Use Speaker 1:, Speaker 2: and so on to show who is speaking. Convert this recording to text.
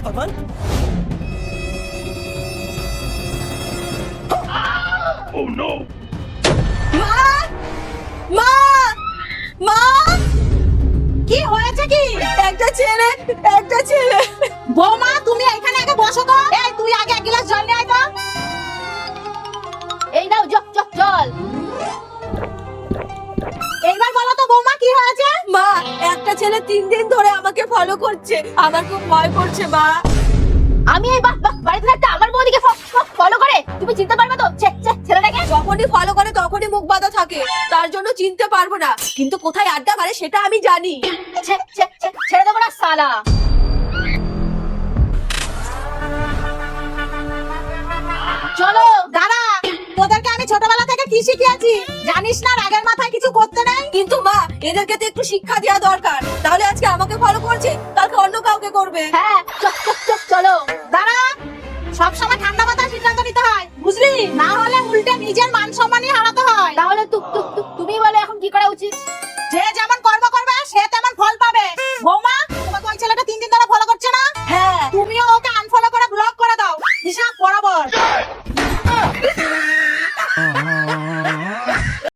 Speaker 1: ভগবান,
Speaker 2: মা মা মা কি হয়েছে? কি একটা ছেলে বৌমা তুমি এখানে আগে বসো তো। এই তুই আগে এক গ্লাস জল নিয়ে আয় তো। এই নাও জল। এইবার বলো তো বৌমা কি হয়েছে?
Speaker 3: মা, একটা ছেলে 3 দিন ধরে আমাকে ফলো করছে, আমার খুব ভয় করছে মা।
Speaker 2: আমি এই বাড়িতে থাকতে আমার বৌদিকে ফলো করে, তুমি চিনতে পারবে তো ছেলেটাকে?
Speaker 3: যখনই ফলো করে তখনই মুখ বাঁধা থাকে, তার জন্য চিনতে পারবো না, কিন্তু কোথায় আড্ডা মারে সেটা আমি জানি।
Speaker 2: ছেড়ে দেবো না সালা। চলো দাঁড়া, তোদেরকে আমি ছোটবেলা থেকে কি শিখিয়েছি জানিস না? রাগের মাথায় কিছু করতে নেই।
Speaker 3: কিন্তু মা, এদেরকে তো একটু শিক্ষা দেওয়া দরকার, তাহলে আজকে আমাকে ফলো করছে, কালকে অন্য কাউকে করবে।
Speaker 2: হ্যাঁ চলো দাঁড়া। সবসময় ঠান্ডা মাথায় সিদ্ধান্ত নিতে হয়, বুঝলি? না হলে উল্টে নিজের মান সম্মানই হারাতে হয়। তাহলে তুমি বলে এখন কি করা উচিত? যে যেমন কর্ম করবে সে তেমন ফল পাবে। বৌমা, তোমাকে ওই ছেলেটা 3 দিন ধরে ফলো করছে না?
Speaker 3: হ্যাঁ,
Speaker 2: তুমিও ওকে আনফলো করে ব্লক করে দাও, হিসাব বরাবর।